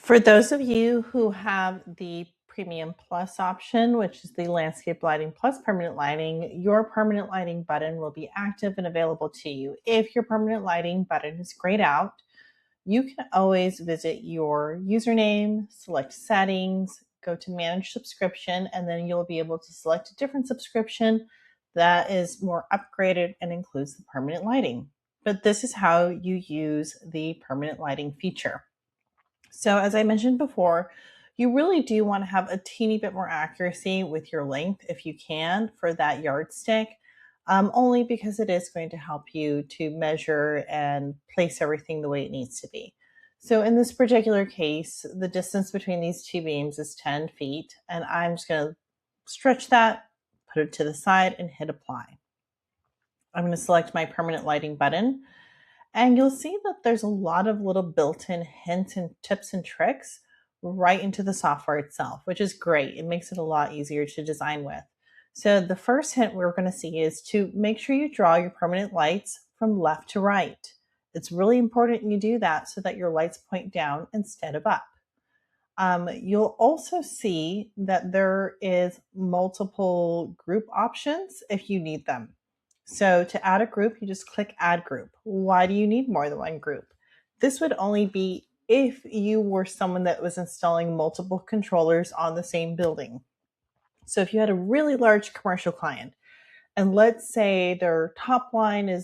For those of you who have the Premium Plus option, which is the Landscape Lighting Plus Permanent Lighting, your permanent lighting button will be active and available to you. If your permanent lighting button is grayed out, you can always visit your username, select settings, go to manage subscription, and then you'll be able to select a different subscription that is more upgraded and includes the permanent lighting. But this is how you use the permanent lighting feature. So as I mentioned before, you really do want to have a teeny bit more accuracy with your length if you can for that yardstick, only because it is going to help you to measure and place everything the way it needs to be. So in this particular case, the distance between these two beams is 10 feet, and I'm just going to stretch that, put it to the side, and hit apply. I'm going to select my permanent lighting button, and you'll see that there's a lot of little built-in hints and tips and tricks right into the software itself, which is great. It makes it a lot easier to design with. So the first hint we're going to see is to make sure you draw your permanent lights from left to right. It's really important you do that so that your lights point down instead of up. You'll also see that there is multiple group options if you need them. So to add a group, you just click add group. Why do you need more than one group? This would only be if you were someone that was installing multiple controllers on the same building. So if you had a really large commercial client, and let's say their top line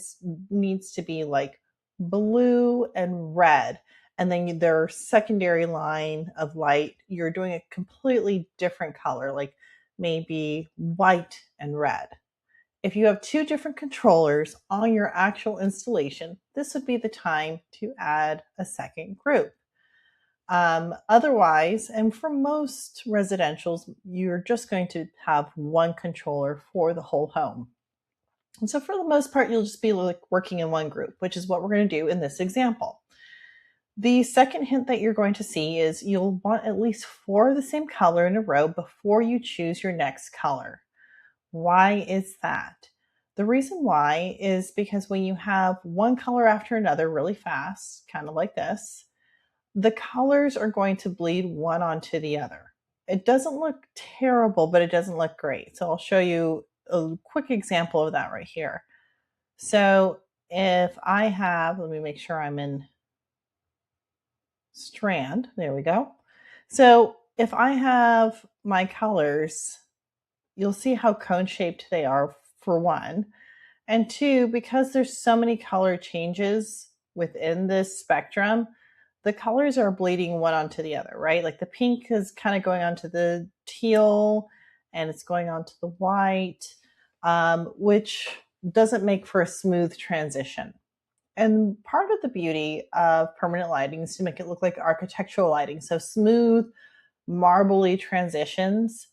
needs to be like blue and red, and then their secondary line of light, you're doing a completely different color, like maybe white and red. If you have two different controllers on your actual installation, this would be the time to add a second group. Otherwise, and for most residentials, you're just going to have one controller for the whole home. And so for the most part, you'll just be like working in one group, which is what we're going to do in this example. The second hint that you're going to see is you'll want at least 4 of the same color in a row before you choose your next color. Why is that? The reason why is because when you have one color after another really fast, kind of like this, the colors are going to bleed one onto the other. It doesn't look terrible, but it doesn't look great. So I'll show you a quick example of that right here. So if I have, let me make sure I'm in strand, there we go. So if I have my colors, you'll see how cone shaped they are for one. And two, because there's so many color changes within this spectrum, the colors are bleeding one onto the other, right? Like the pink is kind of going onto the teal and it's going onto the white, which doesn't make for a smooth transition. And part of the beauty of permanent lighting is to make it look like architectural lighting. So smooth, marbly transitions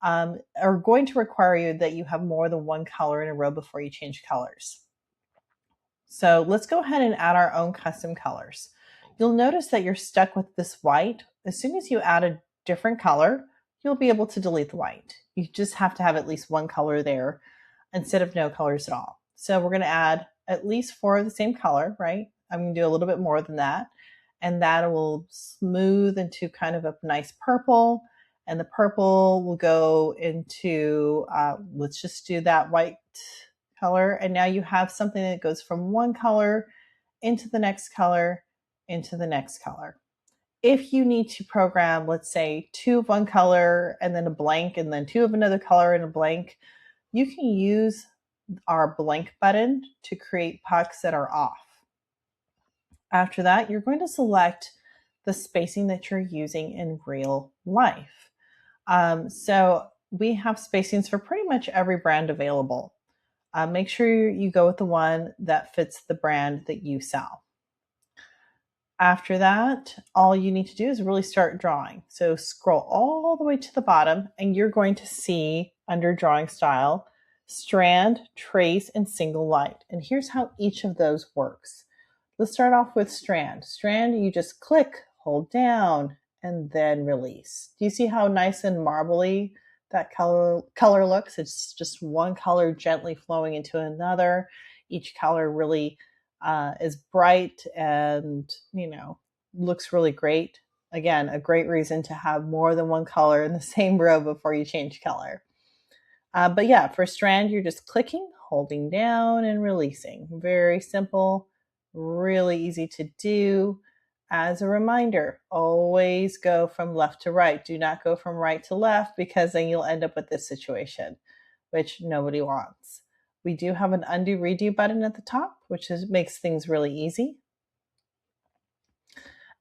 are going to require you that you have more than one color in a row before you change colors. So let's go ahead and add our own custom colors. You'll notice that you're stuck with this white. As soon as you add a different color, you'll be able to delete the white. You just have to have at least one color there instead of no colors at all. So we're going to add at least 4 of the same color, right? I'm going to do a little bit more than that. And that will smooth into kind of a nice purple. And the purple will go into, let's just do that white color. And now you have something that goes from one color into the next color, into the next color. If you need to program, let's say 2 of one color and then a blank and then 2 of another color and a blank, you can use our blank button to create pucks that are off. After that, you're going to select the spacing that you're using in real life. So we have spacings for pretty much every brand available. Make sure you go with the one that fits the brand that you sell. After that, all you need to do is really start drawing. So scroll all the way to the bottom and you're going to see under drawing style, strand, trace, and single light. And here's how each of those works. Let's start off with strand. Strand, you just click, hold down, and then release. Do you see how nice and marbly that color looks? It's just one color gently flowing into another. Each color really is bright and, looks really great. Again, a great reason to have more than one color in the same row before you change color. But yeah, for strand, you're just clicking, holding down, and releasing. Very simple, really easy to do. As a reminder, always go from left to right. Do not go from right to left, because then you'll end up with this situation, which nobody wants. We do have an undo redo button at the top, which makes things really easy.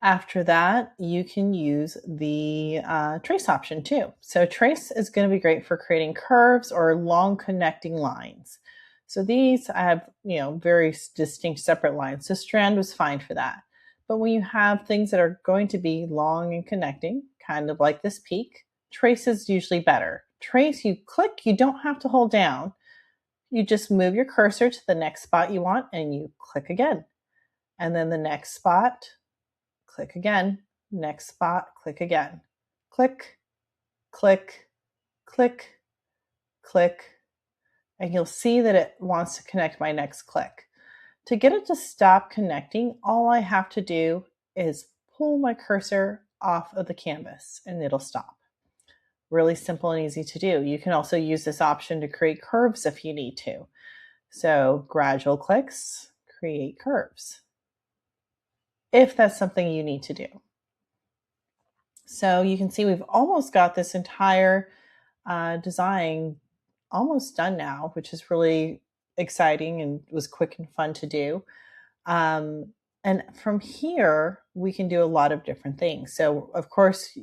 After that, you can use the trace option too. So trace is going to be great for creating curves or long connecting lines. So these I have, very distinct separate lines. So strand was fine for that. But when you have things that are going to be long and connecting, kind of like this peak, trace is usually better. Trace, you click, you don't have to hold down. You just move your cursor to the next spot you want and you click again. And then the next spot, click again, next spot, click again. Click, click, click, click, and you'll see that it wants to connect my next click. To get it to stop connecting, all I have to do is pull my cursor off of the canvas and it'll stop. Really simple and easy to do. You can also use this option to create curves if you need to. So gradual clicks, create curves, if that's something you need to do. So you can see we've almost got this entire design almost done now, which is really exciting and was quick and fun to do. And from here, we can do a lot of different things. So of course,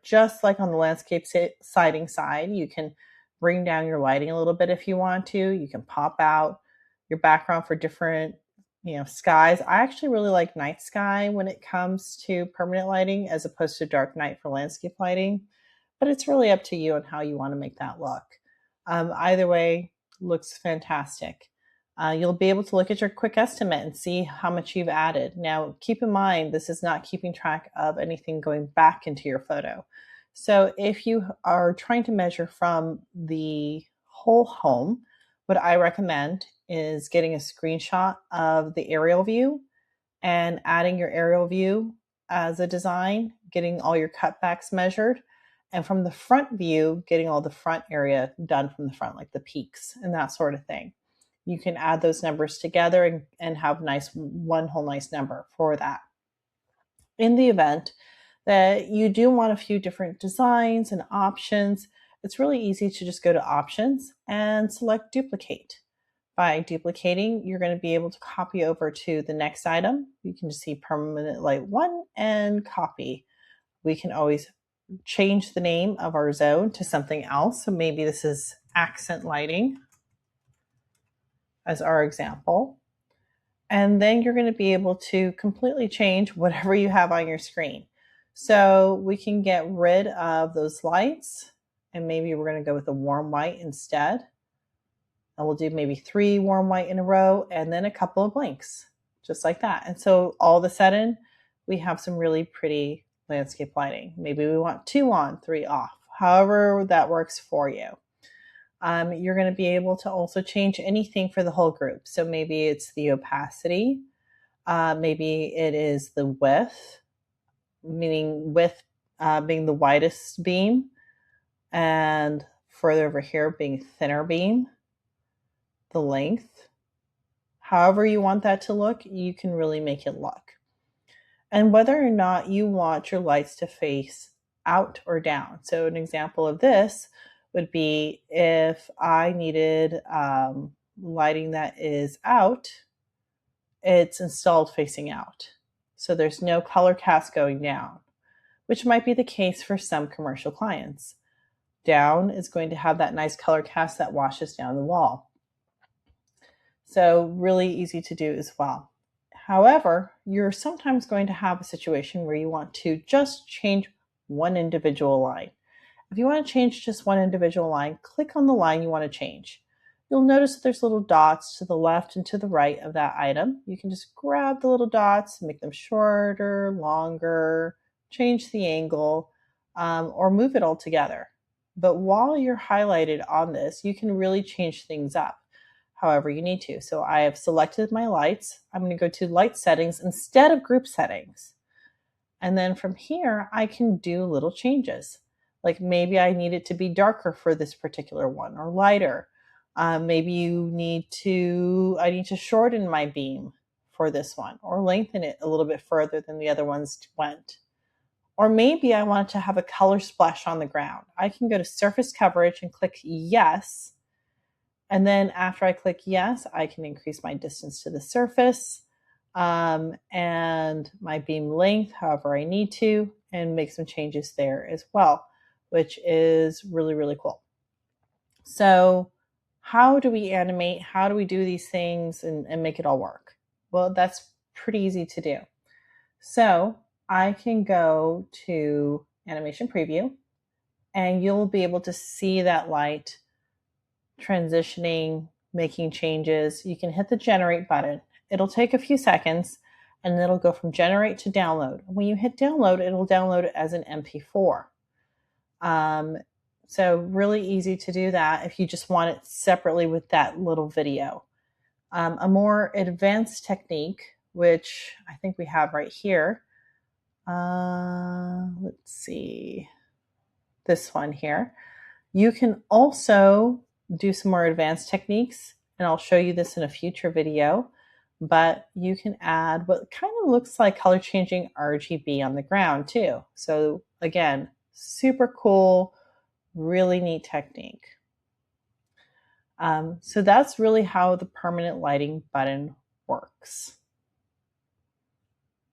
just like on the landscape siding side, you can bring down your lighting a little bit if you want to. You can pop out your background for different skies. I actually really like night sky when it comes to permanent lighting as opposed to dark night for landscape lighting, but it's really up to you on how you want to make that look. Either way, looks fantastic. You'll be able to look at your quick estimate and see how much you've added. Now, keep in mind, this is not keeping track of anything going back into your photo. So if you are trying to measure from the whole home, what I recommend is getting a screenshot of the aerial view and adding your aerial view as a design, getting all your cutbacks measured, and from the front view, getting all the front area done from the front, like the peaks and that sort of thing. You can add those numbers together and have one whole nice number for that. In the event that you do want a few different designs and options, it's really easy to just go to options and select duplicate. By duplicating, you're going to be able to copy over to the next item. You can just see permanent light 1 and copy. We can always change the name of our zone to something else. So maybe this is accent lighting as our example. And then you're going to be able to completely change whatever you have on your screen. So we can get rid of those lights, and maybe we're going to go with a warm white instead. And we'll do maybe 3 warm white in a row and then a couple of blanks, just like that. And so all of a sudden, we have some really pretty landscape lighting. Maybe we want 2 on, 3 off, however that works for you. You're going to be able to also change anything for the whole group. So maybe it's the opacity, maybe it is the width, meaning width being the widest beam, and further over here being thinner beam, the length. However you want that to look, you can really make it look. And whether or not you want your lights to face out or down. So an example of this would be if I needed lighting that is out, it's installed facing out. So there's no color cast going down, which might be the case for some commercial clients. Down is going to have that nice color cast that washes down the wall. So really easy to do as well. However, you're sometimes going to have a situation where you want to just change one individual line. If you want to change just one individual line, click on the line you want to change. You'll notice that there's little dots to the left and to the right of that item. You can just grab the little dots, make them shorter, longer, change the angle, or move it all together. But while you're highlighted on this, you can really change things up however you need to. So I have selected my lights. I'm going to go to light settings instead of group settings. And then from here, I can do little changes. Like maybe I need it to be darker for this particular one or lighter. Maybe I need to shorten my beam for this one or lengthen it a little bit further than the other ones went. Or maybe I want it to have a color splash on the ground. I can go to surface coverage and click yes. And then after I click yes, I can increase my distance to the surface and my beam length however I need to, and make some changes there as well, which is really, really cool. So how do we animate? How do we do these things and make it all work? Well, that's pretty easy to do. So I can go to animation preview and you'll be able to see that light transitioning, making changes. You can hit the generate button. It'll take a few seconds and it'll go from generate to download. When you hit download, it'll download it as an MP4. So really easy to do that if you just want it separately with that little video. A more advanced technique, which I think we have right here. Let's see, this one here. You can also do some more advanced techniques, and I'll show you this in a future video, but you can add what kind of looks like color changing RGB on the ground too. So again, super cool, really neat technique. So that's really how the permanent lighting button works.